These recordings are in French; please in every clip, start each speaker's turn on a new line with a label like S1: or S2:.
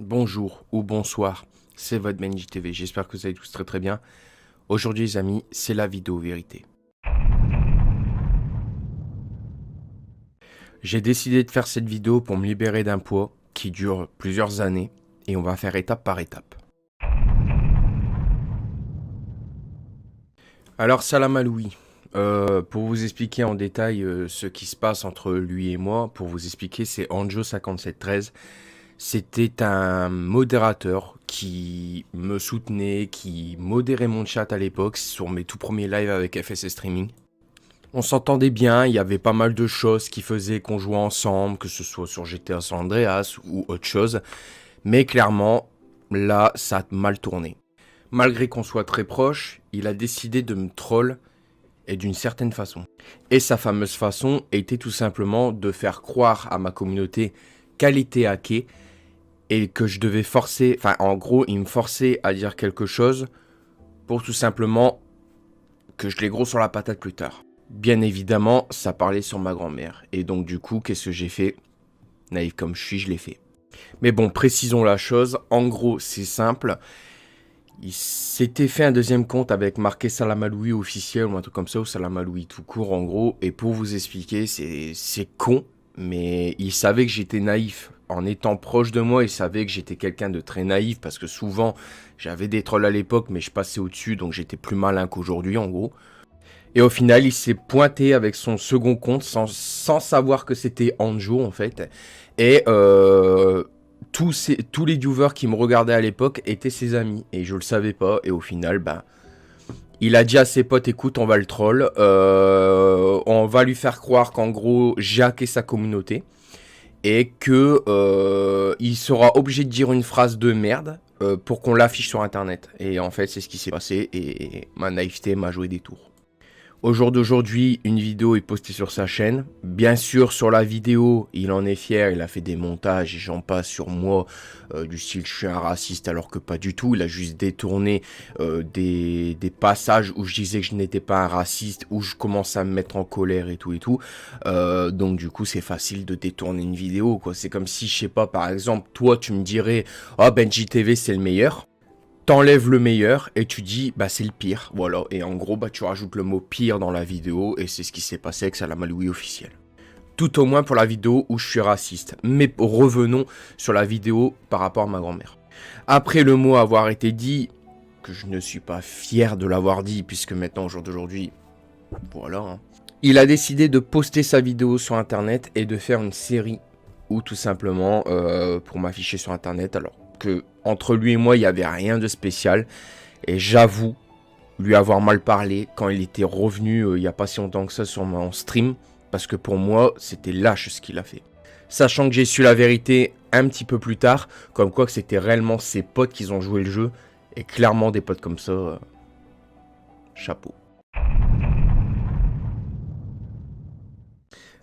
S1: Bonjour ou bonsoir, c'est votre Benji TV, j'espère que vous allez tous très très bien. Aujourd'hui les amis, c'est la vidéo vérité. J'ai décidé de faire cette vidéo pour me libérer d'un poids qui dure plusieurs années et on va faire étape par étape. Alors Salam à Louis, pour vous expliquer en détail ce qui se passe entre lui et moi, pour vous expliquer c'est Anjo5713. C'était un modérateur qui me soutenait, qui modérait mon chat à l'époque sur mes tout premiers lives avec FS Streaming. On s'entendait bien, il y avait pas mal de choses qui faisaient qu'on jouait ensemble, que ce soit sur GTA San Andreas ou autre chose. Mais clairement, là, ça a mal tourné. Malgré qu'on soit très proche, il a décidé de me troll et d'une certaine façon. Et sa fameuse façon était tout simplement de faire croire à ma communauté qu'elle était hackée et que je devais forcer, enfin en gros, il me forçait à dire quelque chose pour tout simplement que je l'ai gros sur la patate plus tard. Bien évidemment, ça parlait sur ma grand-mère. Et donc du coup, qu'est-ce que j'ai fait? Naïf comme je suis, je l'ai fait. Mais bon, précisons la chose. En gros, c'est simple. Il s'était fait un deuxième compte avec marqué Salam Aloui officiel ou un truc comme ça, ou Salam Aloui tout court en gros. Et pour vous expliquer, c'est con, mais il savait que j'étais naïf. En étant proche de moi, il savait que j'étais quelqu'un de très naïf parce que souvent, j'avais des trolls à l'époque, mais je passais au-dessus, donc j'étais plus malin qu'aujourd'hui en gros. Et au final, il s'est pointé avec son second compte sans savoir que c'était Anjo en fait. Et tous les viewers qui me regardaient à l'époque étaient ses amis. Et je le savais pas. Et au final, ben, il a dit à ses potes, écoute, on va le troll. On va lui faire croire qu'en gros, j'ai hacké sa communauté. Et que il sera obligé de dire une phrase de merde pour qu'on l'affiche sur internet. Et en fait, c'est ce qui s'est passé. Et ma naïveté m'a joué des tours. Au jour d'aujourd'hui, une vidéo est postée sur sa chaîne. Bien sûr, sur la vidéo, il en est fier, il a fait des montages et j'en passe sur moi, du style je suis un raciste alors que pas du tout. Il a juste détourné des passages où je disais que je n'étais pas un raciste, où je commence à me mettre en colère et tout et tout. Donc du coup, c'est facile de détourner une vidéo, quoi. C'est comme si, je sais pas, par exemple, toi tu me dirais « Ah, Benji TV c'est le meilleur ». T'enlèves le meilleur et tu dis bah c'est le pire, voilà, et en gros bah tu rajoutes le mot pire dans la vidéo et c'est ce qui s'est passé avec Salam Aloui officiel. Tout au moins pour la vidéo où je suis raciste, mais revenons sur la vidéo par rapport à ma grand-mère. Après le mot avoir été dit, que je ne suis pas fier de l'avoir dit puisque maintenant au jour d'aujourd'hui, voilà, hein, il a décidé de poster sa vidéo sur internet et de faire une série ou tout simplement pour m'afficher sur internet alors que entre lui et moi il n'y avait rien de spécial et j'avoue lui avoir mal parlé quand il était revenu il n'y a pas si longtemps que ça sur mon stream parce que pour moi c'était lâche ce qu'il a fait. Sachant que j'ai su la vérité un petit peu plus tard, comme quoi que c'était réellement ses potes qui ont joué le jeu et clairement des potes comme ça, chapeau.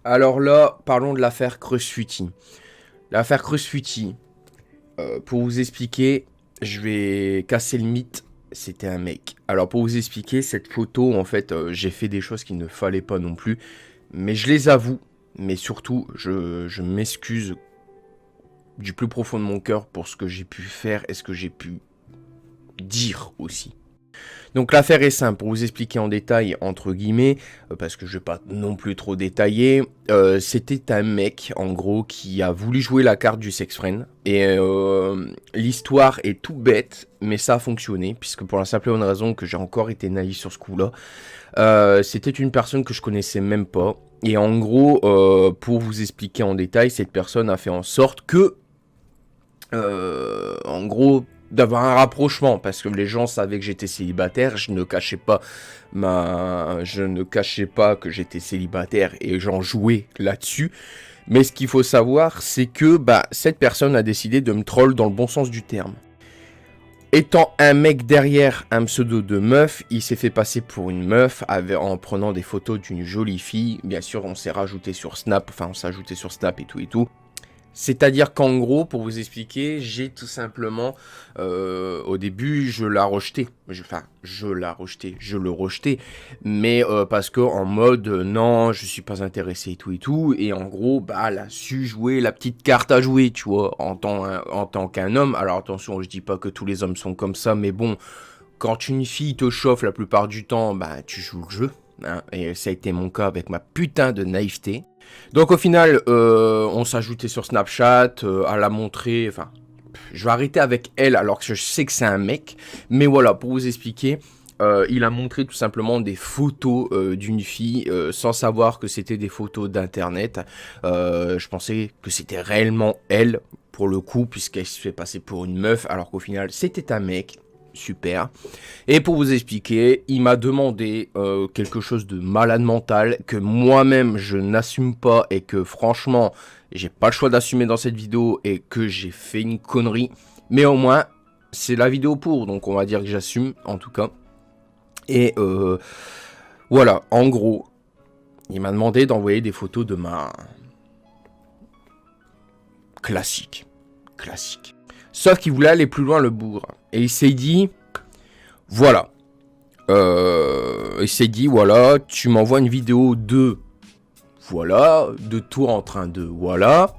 S1: Alors là, parlons de l'affaire Crushfuty. L'affaire Crushfuty, pour vous expliquer, je vais casser le mythe, c'était un mec. Alors pour vous expliquer, cette photo, en fait, j'ai fait des choses qu'il ne fallait pas non plus. Mais je les avoue, mais surtout, je m'excuse du plus profond de mon cœur pour ce que j'ai pu faire et ce que j'ai pu dire aussi. Donc l'affaire est simple, pour vous expliquer en détail, entre guillemets, parce que je vais pas non plus trop détailler, c'était un mec, en gros, qui a voulu jouer la carte du sex friend, et l'histoire est tout bête, mais ça a fonctionné, puisque pour la simple et bonne raison que j'ai encore été naïf sur ce coup-là, c'était une personne que je connaissais même pas, et en gros, pour vous expliquer en détail, cette personne a fait en sorte que, en gros, d'avoir un rapprochement parce que les gens savaient que j'étais célibataire, je ne cachais pas que j'étais célibataire et j'en jouais là-dessus. Mais ce qu'il faut savoir, c'est que cette personne a décidé de me troll dans le bon sens du terme. Étant un mec derrière un pseudo de meuf, il s'est fait passer pour une meuf en prenant des photos d'une jolie fille. Bien sûr, on s'est rajouté sur Snap, enfin on s'est ajouté sur Snap et tout et tout. C'est-à-dire qu'en gros, pour vous expliquer, j'ai tout simplement, au début, je la rejetais. Je le rejetais. Mais parce que en mode, non, je suis pas intéressé et tout. Et en gros, bah, elle a su jouer la petite carte à jouer, tu vois, en tant qu'un homme. Alors attention, je dis pas que tous les hommes sont comme ça, mais bon, quand une fille te chauffe la plupart du temps, bah, tu joues le jeu. Hein, et ça a été mon cas avec ma putain de naïveté. Donc au final, on s'ajoutait sur Snapchat, à la montrer, enfin, je vais arrêter avec elle alors que je sais que c'est un mec, mais voilà, pour vous expliquer, il a montré tout simplement des photos d'une fille sans savoir que c'était des photos d'internet. Je pensais que c'était réellement elle, pour le coup, puisqu'elle se fait passer pour une meuf, alors qu'au final, c'était un mec. Super. Et pour vous expliquer, il m'a demandé quelque chose de malade mental que moi-même je n'assume pas et que franchement j'ai pas le choix d'assumer dans cette vidéo et que j'ai fait une connerie. Mais au moins c'est la vidéo pour, donc on va dire que j'assume en tout cas. Et voilà, en gros, il m'a demandé d'envoyer des photos de ma classique. Sauf qu'il voulait aller plus loin le bourre. Et il s'est dit, voilà. Voilà, tu m'envoies une vidéo de, voilà, de toi en train de, voilà.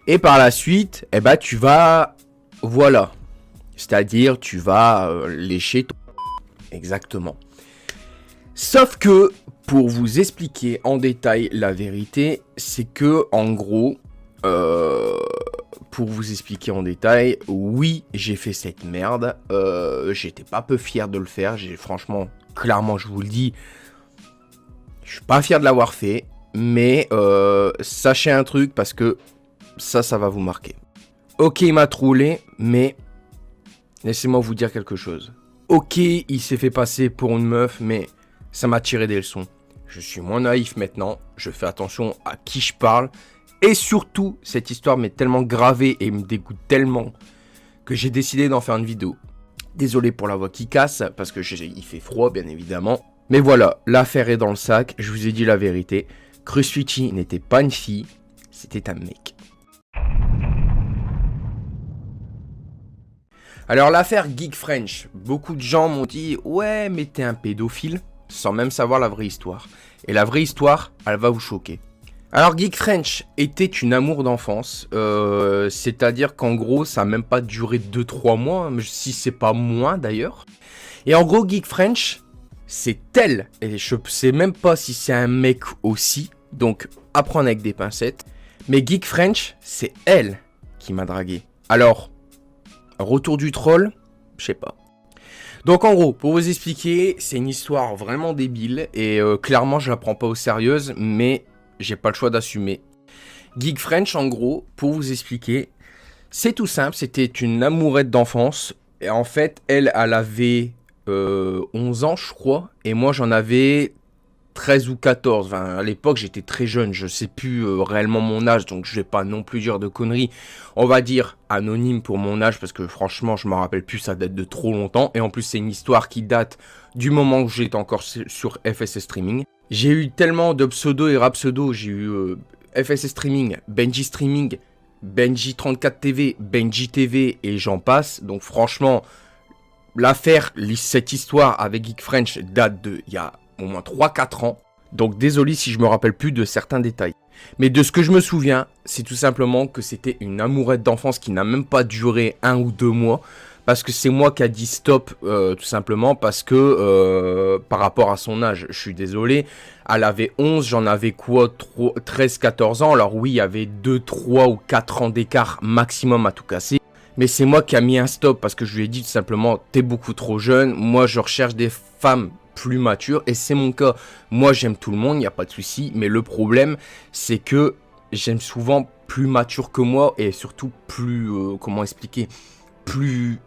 S1: Et par la suite, eh ben, tu vas, voilà. C'est-à-dire, tu vas lécher ton... Exactement. Sauf que, pour vous expliquer en détail la vérité, c'est que, en gros... pour vous expliquer en détail, oui, j'ai fait cette merde. J'étais pas peu fier de le faire. Franchement, clairement, je vous le dis, je suis pas fier de l'avoir fait. Mais sachez un truc parce que ça va vous marquer. Ok, il m'a trollé, mais laissez-moi vous dire quelque chose. Ok, il s'est fait passer pour une meuf, mais ça m'a tiré des leçons. Je suis moins naïf maintenant. Je fais attention à qui je parle. Et surtout, cette histoire m'est tellement gravée et me dégoûte tellement que j'ai décidé d'en faire une vidéo. Désolé pour la voix qui casse, parce que il fait froid, bien évidemment. Mais voilà, l'affaire est dans le sac, je vous ai dit la vérité. Crucifixie n'était pas une fille, c'était un mec. Alors l'affaire Geek French, beaucoup de gens m'ont dit « Ouais, mais t'es un pédophile », sans même savoir la vraie histoire. Et la vraie histoire, elle va vous choquer. Alors Geek French était une amour d'enfance, c'est-à-dire qu'en gros ça n'a même pas duré 2-3 mois, si c'est pas moins d'ailleurs. Et en gros Geek French, c'est elle, et je sais même pas si c'est un mec aussi, donc à prendre avec des pincettes. Mais Geek French, c'est elle qui m'a dragué. Alors, retour du troll, je sais pas. Donc en gros, pour vous expliquer, c'est une histoire vraiment débile, et clairement je la prends pas au sérieux, mais... j'ai pas le choix d'assumer. Geek French, en gros, pour vous expliquer, c'est tout simple, c'était une amourette d'enfance. Et en fait, elle avait 11 ans, je crois. Et moi, j'en avais 13 ou 14. Enfin, à l'époque, j'étais très jeune. Je sais plus réellement mon âge, donc je vais pas non plus dire de conneries. On va dire anonyme pour mon âge, parce que franchement, je me rappelle plus, ça date de trop longtemps. Et en plus, c'est une histoire qui date du moment où j'étais encore sur FSS Streaming. J'ai eu tellement de pseudo et rap pseudo. J'ai eu FSS Streaming, Benji Streaming, Benji 34 TV, Benji TV et j'en passe. Donc franchement, l'affaire, cette histoire avec Geek French date de il y a au moins 3-4 ans. Donc désolé si je me rappelle plus de certains détails. Mais de ce que je me souviens, c'est tout simplement que c'était une amourette d'enfance qui n'a même pas duré 1 ou 2 mois. Parce que c'est moi qui a dit stop, tout simplement, parce que par rapport à son âge, je suis désolé, elle avait 11, j'en avais quoi, 13-14 ans, alors oui, il y avait 2, 3 ou 4 ans d'écart maximum à tout casser, mais c'est moi qui a mis un stop, parce que je lui ai dit tout simplement, t'es beaucoup trop jeune, moi je recherche des femmes plus matures, et c'est mon cas, moi j'aime tout le monde, il n'y a pas de souci, mais le problème, c'est que j'aime souvent plus mature que moi, et surtout plus, comment expliquer, plus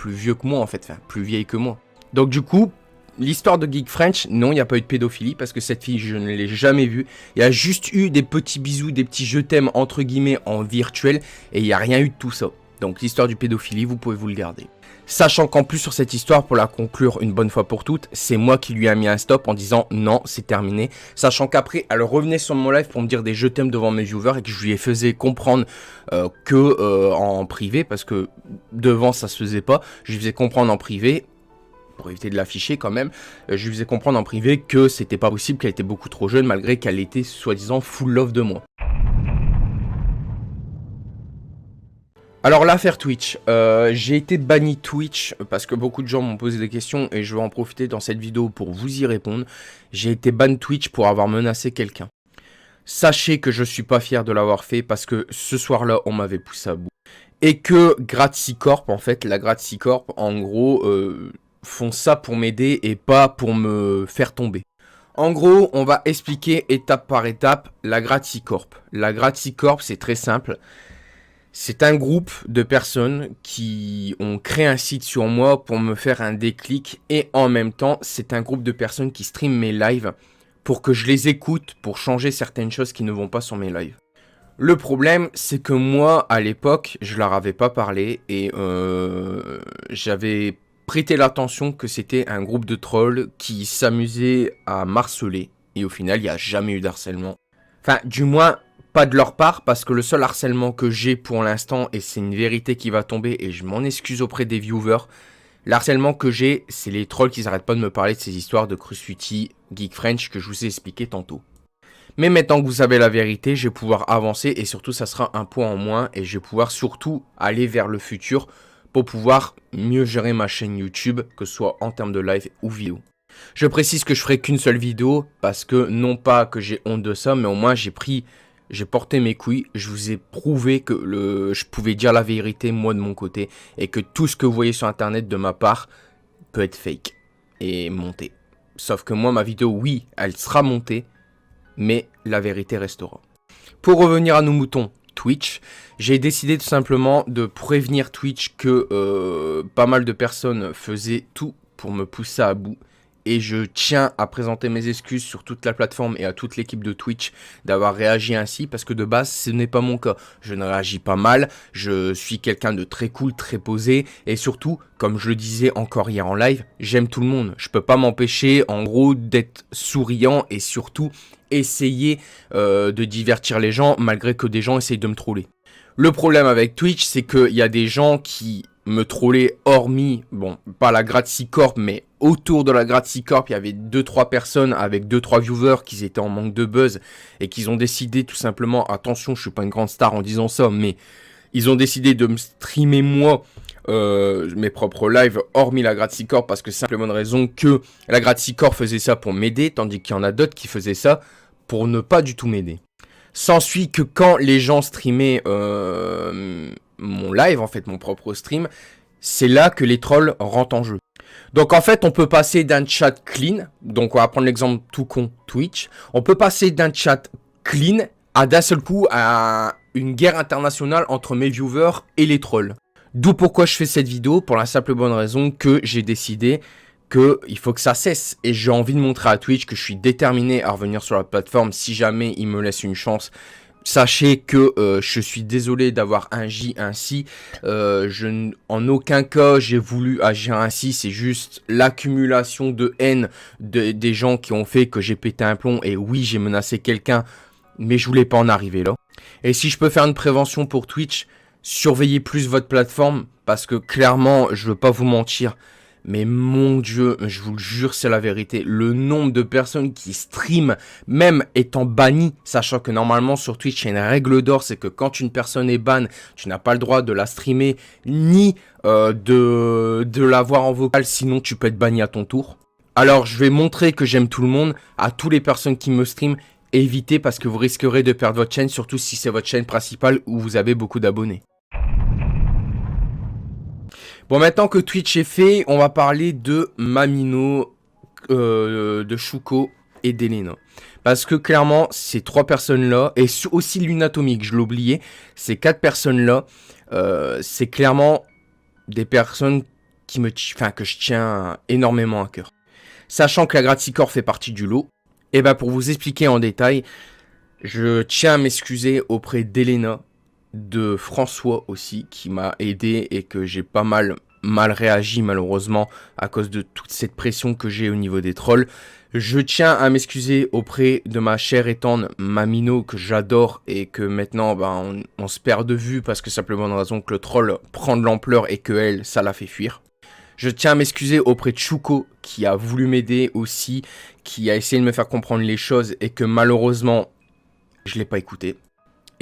S1: vieux que moi en fait, enfin plus vieille que moi. Donc du coup, l'histoire de Geek French, non, il n'y a pas eu de pédophilie parce que cette fille, je ne l'ai jamais vue. Il y a juste eu des petits bisous, des petits je t'aime entre guillemets en virtuel et il n'y a rien eu de tout ça. Donc l'histoire du pédophilie, vous pouvez vous le garder. Sachant qu'en plus sur cette histoire, pour la conclure une bonne fois pour toutes, c'est moi qui lui ai mis un stop en disant non, c'est terminé. Sachant qu'après, elle revenait sur mon live pour me dire des je t'aime devant mes viewers et que je lui faisais comprendre en privé, parce que devant ça se faisait pas, je lui faisais comprendre en privé, pour éviter de l'afficher quand même, je lui faisais comprendre en privé que c'était pas possible, qu'elle était beaucoup trop jeune malgré qu'elle était soi-disant full love de moi. Alors l'affaire Twitch, j'ai été banni Twitch parce que beaucoup de gens m'ont posé des questions et je vais en profiter dans cette vidéo pour vous y répondre. J'ai été ban Twitch pour avoir menacé quelqu'un. Sachez que je suis pas fier de l'avoir fait parce que ce soir-là on m'avait poussé à bout. Et que Grazicorp, en fait, la Grazicorp en gros font ça pour m'aider et pas pour me faire tomber. En gros, on va expliquer étape par étape la Grazicorp. La Grazicorp c'est très simple. C'est un groupe de personnes qui ont créé un site sur moi pour me faire un déclic et en même temps, c'est un groupe de personnes qui streament mes lives pour que je les écoute pour changer certaines choses qui ne vont pas sur mes lives. Le problème, c'est que moi, à l'époque, je leur avais pas parlé et j'avais prêté l'attention que c'était un groupe de trolls qui s'amusaient à m'harceler et au final, il n'y a jamais eu d'harcèlement. Enfin, du moins... pas de leur part, parce que le seul harcèlement que j'ai pour l'instant, et c'est une vérité qui va tomber, et je m'en excuse auprès des viewers, l'harcèlement que j'ai, c'est les trolls qui n'arrêtent pas de me parler de ces histoires de Crusuti, Geek French, que je vous ai expliqué tantôt. Mais maintenant que vous savez la vérité, je vais pouvoir avancer, et surtout ça sera un point en moins, et je vais pouvoir surtout aller vers le futur, pour pouvoir mieux gérer ma chaîne YouTube, que ce soit en termes de live ou vidéo. Je précise que je ferai qu'une seule vidéo, parce que non pas que j'ai honte de ça, mais au moins j'ai porté mes couilles, je vous ai prouvé que je pouvais dire la vérité moi de mon côté et que tout ce que vous voyez sur internet de ma part peut être fake et monté. Sauf que moi ma vidéo oui elle sera montée mais la vérité restera. Pour revenir à nos moutons Twitch, j'ai décidé tout simplement de prévenir Twitch que pas mal de personnes faisaient tout pour me pousser à bout. Et je tiens à présenter mes excuses sur toute la plateforme et à toute l'équipe de Twitch d'avoir réagi ainsi parce que de base ce n'est pas mon cas. Je ne réagis pas mal, je suis quelqu'un de très cool, très posé et surtout, comme je le disais encore hier en live, j'aime tout le monde. Je peux pas m'empêcher en gros d'être souriant et surtout essayer de divertir les gens malgré que des gens essayent de me troller. Le problème avec Twitch c'est qu'il y a des gens qui me troller hormis, bon, pas la Grazicorp, mais autour de la Grazicorp, il y avait 2-3 personnes avec 2-3 viewers qui étaient en manque de buzz et qui ont décidé tout simplement, attention, je suis pas une grande star en disant ça, mais ils ont décidé de me streamer moi mes propres lives hormis la Grazicorp parce que simplement de raison que la Grazicorp faisait ça pour m'aider, tandis qu'il y en a d'autres qui faisaient ça pour ne pas du tout m'aider. S'ensuit que quand les gens streamaient mon live, en fait, mon propre stream, c'est là que les trolls rentrent en jeu. Donc en fait, on peut passer d'un chat clean, donc on va prendre l'exemple tout con Twitch, on peut passer d'un chat clean à d'un seul coup à une guerre internationale entre mes viewers et les trolls. D'où pourquoi je fais cette vidéo, pour la simple et bonne raison que j'ai décidé qu'il faut que ça cesse. Et j'ai envie de montrer à Twitch que je suis déterminé à revenir sur la plateforme si jamais il me laisse une chance. Sachez que je suis désolé d'avoir agi ainsi, en aucun cas j'ai voulu agir ainsi, c'est juste l'accumulation de haine des gens qui ont fait que j'ai pété un plomb et oui j'ai menacé quelqu'un mais je voulais pas en arriver là. Et si je peux faire une prévention pour Twitch, surveillez plus votre plateforme parce que clairement je veux pas vous mentir. Mais mon Dieu, je vous le jure, c'est la vérité. Le nombre de personnes qui streament, même étant bannies, sachant que normalement sur Twitch, il y a une règle d'or, c'est que quand une personne est ban, tu n'as pas le droit de la streamer, ni de la voir en vocal, sinon tu peux être banni à ton tour. Alors, je vais montrer que j'aime tout le monde, à toutes les personnes qui me streament, évitez parce que vous risquerez de perdre votre chaîne, surtout si c'est votre chaîne principale où vous avez beaucoup d'abonnés. Bon, maintenant que Twitch est fait, on va parler de Mamino, de Shuko et d'Elena. Parce que clairement, ces 3 personnes-là, et aussi Lunatomic, je l'ai oublié, ces 4 personnes-là, c'est clairement des personnes que je tiens énormément à cœur. Sachant que la Grazicorp fait partie du lot, et ben pour vous expliquer en détail, je tiens à m'excuser auprès d'Elena de François aussi, qui m'a aidé et que j'ai pas mal réagi malheureusement à cause de toute cette pression que j'ai au niveau des trolls. Je tiens à m'excuser auprès de ma chère et tendre Mamino que j'adore et que maintenant on se perd de vue parce que simplement une raison que le troll prend de l'ampleur et que elle, ça la fait fuir. Je tiens à m'excuser auprès de Chuko qui a voulu m'aider aussi, qui a essayé de me faire comprendre les choses et que malheureusement je l'ai pas écouté.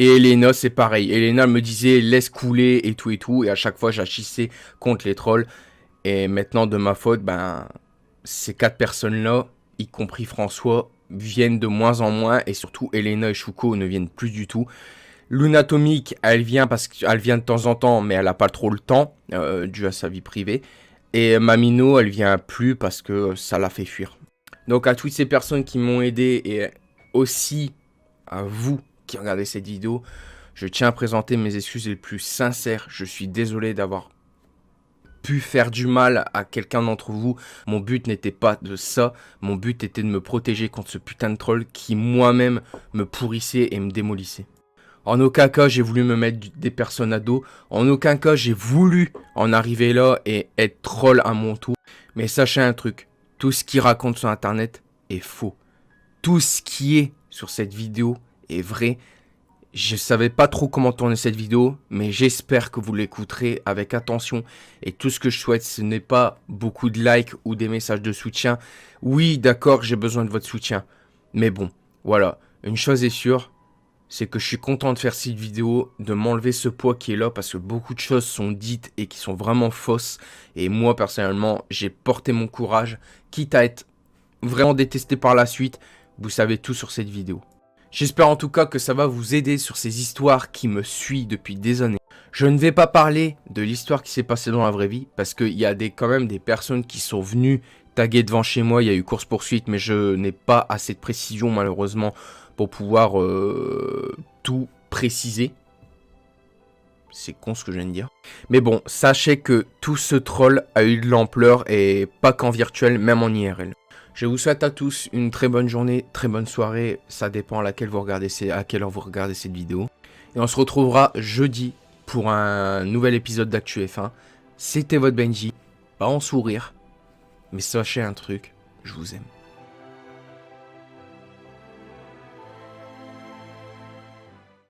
S1: Et Elena, c'est pareil. Elena me disait laisse couler et tout. Et à chaque fois, j'agissais contre les trolls. Et maintenant, de ma faute, ces 4 personnes-là, y compris François, viennent de moins en moins. Et surtout, Elena et Shuko ne viennent plus du tout. Lunatomique, elle vient parce qu'elle vient de temps en temps, mais elle n'a pas trop le temps, dû à sa vie privée. Et Mamino, elle vient plus parce que ça l'a fait fuir. Donc à toutes ces personnes qui m'ont aidé et aussi à vous qui regardez cette vidéo, je tiens à présenter mes excuses les plus sincères. Je suis désolé d'avoir pu faire du mal à quelqu'un d'entre vous. Mon but n'était pas de ça. Mon but était de me protéger contre ce putain de troll qui moi-même me pourrissait et me démolissait. En aucun cas j'ai voulu me mettre des personnes à dos. En aucun cas j'ai voulu en arriver là et être troll à mon tour. Mais sachez un truc, tout ce qu'il raconte sur internet est faux. Tout ce qui est sur cette vidéo est vrai. Je savais pas trop comment tourner cette vidéo, mais j'espère que vous l'écouterez avec attention. Et tout ce que je souhaite, ce n'est pas beaucoup de likes ou des messages de soutien. Oui, d'accord, j'ai besoin de votre soutien. Mais bon, voilà. Une chose est sûre, c'est que je suis content de faire cette vidéo, de m'enlever ce poids qui est là, parce que beaucoup de choses sont dites et qui sont vraiment fausses. Et moi, personnellement, j'ai porté mon courage, quitte à être vraiment détesté par la suite. Vous savez tout sur cette vidéo. J'espère en tout cas que ça va vous aider sur ces histoires qui me suivent depuis des années. Je ne vais pas parler de l'histoire qui s'est passée dans la vraie vie, parce qu'il y a quand même des personnes qui sont venues taguer devant chez moi. Il y a eu course-poursuite, mais je n'ai pas assez de précision malheureusement pour pouvoir tout préciser. C'est con ce que je viens de dire. Mais bon, sachez que tout ce troll a eu de l'ampleur et pas qu'en virtuel, même en IRL. Je vous souhaite à tous une très bonne journée, très bonne soirée. Ça dépend à quelle heure vous regardez cette vidéo. Et on se retrouvera jeudi pour un nouvel épisode d'Actu F1. C'était votre Benji. Pas en sourire. Mais sachez un truc, je vous aime.